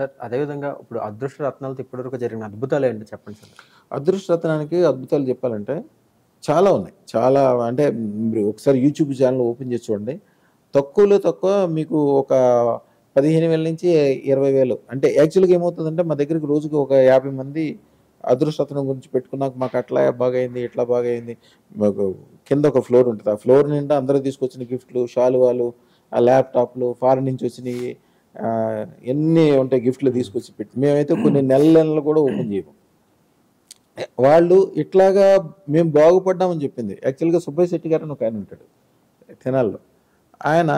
Sir అదేవిధంగా ఇప్పుడు అదృష్ట రత్నాలతో ఇప్పటివరకు జరిగిన అద్భుతాలు ఏంటి చెప్పండి సార్? అదృష్ట రత్నానికి అద్భుతాలు చెప్పాలంటే చాలా ఉన్నాయి. చాలా అంటే మీరు ఒకసారి యూట్యూబ్ ఛానల్ ఓపెన్ చేసి చూడండి. తక్కువలో తక్కువ మీకు ఒక 15,000 నుంచి 20,000 అంటే యాక్చువల్‌గా ఏమవుతుందంటే మా దగ్గరికి రోజుకి ఒక 50 మంది అదృష్ట రత్నం గురించి పెట్టుకున్నాక మాకు అట్లా బాగయింది, ఇట్లా బాగయింది. మాకు కింద ఒక ఫ్లోర్ ఉంటది. ఆ ఫ్లోర్ నిండా అందరూ తీసుకొచ్చిన గిఫ్ట్‌లు, శాలువాలు, ల్యాప్‌టాప్‌లు, ఫారిన్ నుంచి వచ్చినయి ఎన్ని ఉంటాయి గిఫ్ట్‌లు తీసుకొచ్చి పెట్టి మేమైతే కొన్ని నెలలు కూడా ఓపెన్ చేయము. వాళ్ళు ఇట్లాగా మేము బాగుపడ్డామని చెప్పింది. యాక్చువల్‌గా సుబ్బయ్య శెట్టి గారని ఒక ఆయన ఉంటాడు తెనాలిలో. ఆయన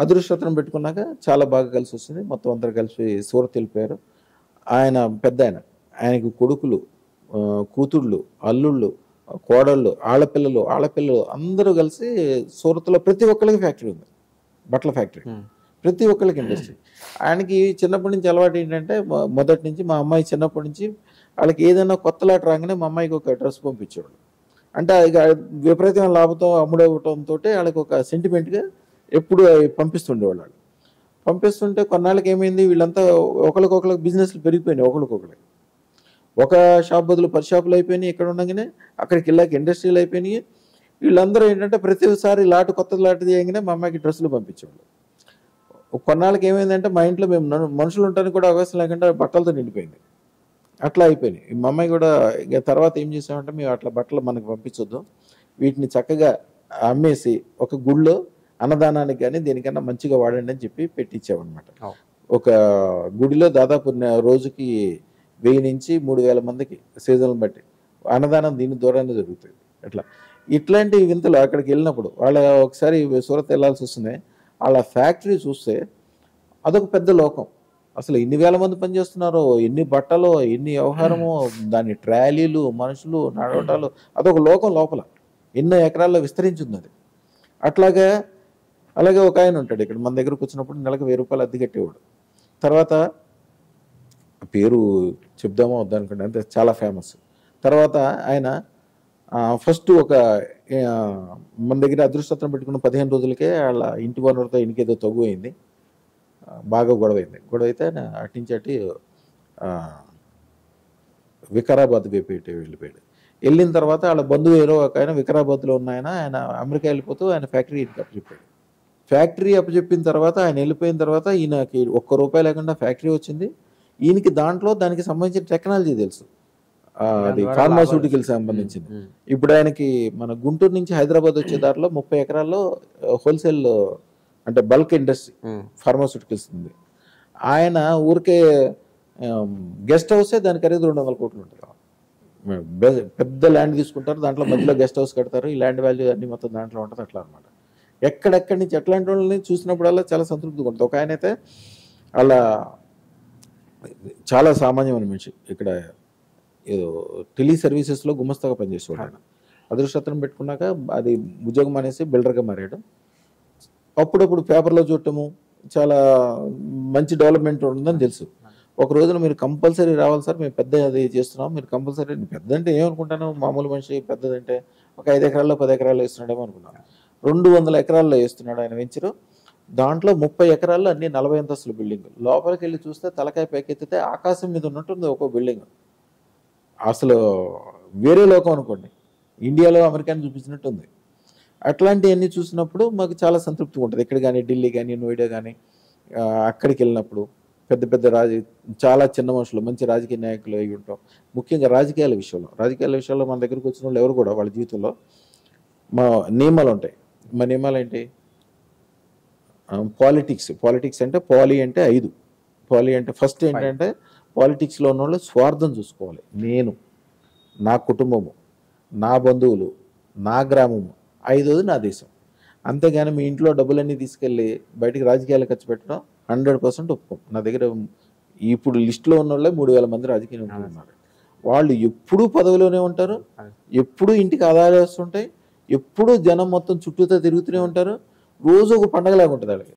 అదృష్ట రత్నం పెట్టుకున్నాక చాలా బాగా కలిసొచ్చింది. మొత్తం అందరూ కలిసి సూరత్ వెళ్ళిపోయారు. ఆయన పెద్దాయన. ఆయనకి కొడుకులు, కూతుళ్ళు, అల్లుళ్ళు, కోడళ్ళు, ఆడపిల్లలు అందరూ కలిసి సూరత్‌లో ప్రతి ఒక్కళ్ళకి ఫ్యాక్టరీ ఉంది. బట్టల ఫ్యాక్టరీ. ప్రతి ఒక్కళ్ళకి ఇండస్ట్రీ. ఆయనకి చిన్నప్పటి నుంచి అలవాటు ఏంటంటే మొదటి నుంచి మా అమ్మాయి చిన్నప్పటి నుంచి వాళ్ళకి ఏదైనా కొత్త లాట రాగానే మా అమ్మాయికి ఒక డ్రెస్ పంపించేవాడు. అంటే ఇక విపరీతమైన లాభంతో అమ్ముడవటంతో వాళ్ళకి ఒక సెంటిమెంట్‌గా ఎప్పుడు పంపిస్తుండేవాళ్ళు. పంపిస్తుంటే కొన్నాళ్ళకి ఏమైంది వీళ్ళంతా ఒకళ్ళకొకళ్ళకి బిజినెస్‌లు పెరిగిపోయినాయి ఒకళ్ళకొకళ్ళకి. ఒక షాప్ బదులు 10 షాపులు అయిపోయినాయి. ఇక్కడ ఉండగానే అక్కడికి వెళ్ళాక ఇండస్ట్రీలు అయిపోయినాయి. వీళ్ళందరూ ఏంటంటే ప్రతిసారి కొత్త లాట్ చేయగానే మా అమ్మాయికి డ్రెస్సులు పంపించేవాళ్ళు. కొన్నాళ్ళకి ఏమైందంటే మా ఇంట్లో మేము మనుషులు ఉండడానికి కూడా అవకాశం లేకుండా బట్టలతో నిండిపోయింది. అట్లా అయిపోయినాయి. మా అమ్మాయి కూడా ఇక తర్వాత ఏం చేసామంటే మేము అట్లా బట్టలు మనకు పంపించొద్దు. వీటిని చక్కగా అమ్మేసి ఒక గుడిలో అన్నదానానికి కానీ దేనికన్నా మంచిగా వాడండి అని చెప్పి పెట్టించామన్నమాట. ఒక గుడిలో దాదాపు రోజుకి 1000 నుంచి 3000 మందికి సీజన్లు బట్టి అన్నదానం దీని ద్వారానే జరుగుతుంది. ఇట్లాంటి వింతలు అక్కడికి వెళ్ళినప్పుడు వాళ్ళ ఒకసారి సూరత్ వెళ్ళాల్సి వస్తుంది. వాళ్ళ ఫ్యాక్టరీ చూస్తే అదొక పెద్ద లోకం. అసలు ఎన్ని వేల మంది పనిచేస్తున్నారో, ఎన్ని బట్టలో, ఎన్ని వ్యవహారమో, దాని ట్రాలీలు, మనుషులు, నడవటాలు అదొక లోకం లోపల. ఎన్నో ఎకరాల్లో విస్తరించింది అది. అలాగే ఒక ఆయన ఉంటాడు ఇక్కడ మన దగ్గరకు వచ్చినప్పుడు నెలకు 1000 రూపాయలు అద్దె కట్టేవాడు. తర్వాత పేరు చెప్దామో వద్దనుకోండి, అంతే చాలా ఫేమస్. తర్వాత ఆయన ఫస్ట్ ఒక మన దగ్గర అదృష్టరత్నం పెట్టుకున్న 15 రోజులకే వాళ్ళ ఇంటి వనరుతో ఇంకేదో తగ్గు అయింది. బాగా గొడవైంది. గొడవైతే ఆయన అట్నుంచి అటు వికారాబాద్ వెళ్ళిపోయాడు. వెళ్ళిన తర్వాత వాళ్ళ బంధువు ఏరో ఒక ఆయన వికారాబాద్లో ఉన్న ఆయన అమెరికా వెళ్ళిపోతూ ఆయన ఫ్యాక్టరీ అప్పచెప్పాడు. ఫ్యాక్టరీ అప్పచెప్పిన తర్వాత ఆయన వెళ్ళిపోయిన తర్వాత ఈయనకి ₹1 లేకుండా ఫ్యాక్టరీ వచ్చింది. ఈయనకి దానికి సంబంధించిన టెక్నాలజీ తెలుసు. అది ఫార్మాస్యూటికల్ సంబంధించింది. ఇప్పుడు ఆయనకి మన గుంటూరు నుంచి హైదరాబాద్ వచ్చే దారిలో 30 ఎకరాల్లో హోల్సేల్ అంటే బల్క్ ఇండస్ట్రీ ఫార్మాస్యూటికల్స్ ఉంది. ఆయన ఊరికే గెస్ట్ హౌసే దాని ఖరీదు 200 కోట్లు ఉంటుంది. పెద్ద ల్యాండ్ తీసుకుంటారు, దాంట్లో మధ్యలో గెస్ట్ హౌస్ కడతారు. ఈ ల్యాండ్ వాల్యూ అన్ని మొత్తం దాంట్లో ఉంటుంది. అట్లా అనమాట. ఎక్కడెక్కడి నుంచి ఎట్లాంటి వాళ్ళని చూసినప్పుడల్లా చాలా సంతృప్తిగా ఉంటుంది. ఒక ఆయన అయితే అలా చాలా సామాన్యమైన మనిషి. ఇక్కడ ఏదో టెలి సర్వీసెస్లో గుమస్తాగా పనిచేసేవాడు ఆయన. అదృష్టరత్నం పెట్టుకున్నాక అది ఉద్యోగం అనేసి బిల్డర్గా మారాడు. అప్పుడప్పుడు పేపర్లో చూడటము చాలా మంచి డెవలప్మెంట్ ఉంటుందని తెలుసు. ఒక రోజున మీరు కంపల్సరీ రావాలి సార్, మేము పెద్ద అది చేస్తున్నాం, మీరు కంపల్సరీ. పెద్ద అంటే ఏమనుకుంటాను, మామూలు మనిషి. పెద్దదంటే ఒక 5 ఎకరాల్లో 10 ఎకరాల్లో వేస్తున్నాడేమో అనుకున్నాను. 200 ఎకరాల్లో వేస్తున్నాడు ఆయన వెంచరు. దాంట్లో 30 ఎకరాల్లో అన్ని 40 అంతస్తుల బిల్డింగ్. లోపలికి వెళ్ళి చూస్తే తలకాయ పైకెత్తితే ఆకాశం మీద ఉన్నట్టుంది ఒక్కో బిల్డింగ్. అసలు వేరే లోకం అనుకోండి, ఇండియాలో అమెరికాని చూపించినట్టుంది. అట్లాంటివన్నీ చూసినప్పుడు మాకు చాలా సంతృప్తిగా ఉంటుంది. ఇక్కడ కానీ ఢిల్లీ కానీ నోయిడా కానీ అక్కడికి వెళ్ళినప్పుడు పెద్ద పెద్ద చాలా చిన్న మనుషులు, మంచి రాజకీయ నాయకులు అయి ఉంటాం. ముఖ్యంగా రాజకీయాల విషయంలో మన దగ్గరకు వచ్చిన వాళ్ళు ఎవరు కూడా వాళ్ళ జీవితంలో మా నియమాలు ఉంటాయి. మా నియమాలు ఏంటి? పాలిటిక్స్ అంటే పాలి అంటే 5. పాలి అంటే ఫస్ట్ ఏంటంటే పాలిటిక్స్లో ఉన్న వాళ్ళు స్వార్థం చూసుకోవాలి. నేను, నా కుటుంబము, నా బంధువులు, నా గ్రామము, 5వది నా దేశం. అంతేగాని మీ ఇంట్లో డబ్బులన్నీ తీసుకెళ్ళి బయటికి రాజకీయాలు ఖర్చు పెట్టడం 100% ఒప్పుకోం. నా దగ్గర ఇప్పుడు లిస్టులో ఉన్న వాళ్ళే 3000 మంది రాజకీయ నాయకులు ఉన్నారు. వాళ్ళు ఎప్పుడూ పదవిలోనే ఉంటారు, ఎప్పుడూ ఇంటికి ఆదాయాలు వస్తుంటాయి, ఎప్పుడూ జనం మొత్తం చుట్టూతో తిరుగుతూనే ఉంటారు. రోజు ఒక పండగలాగా ఉంటుంది వాళ్ళకి.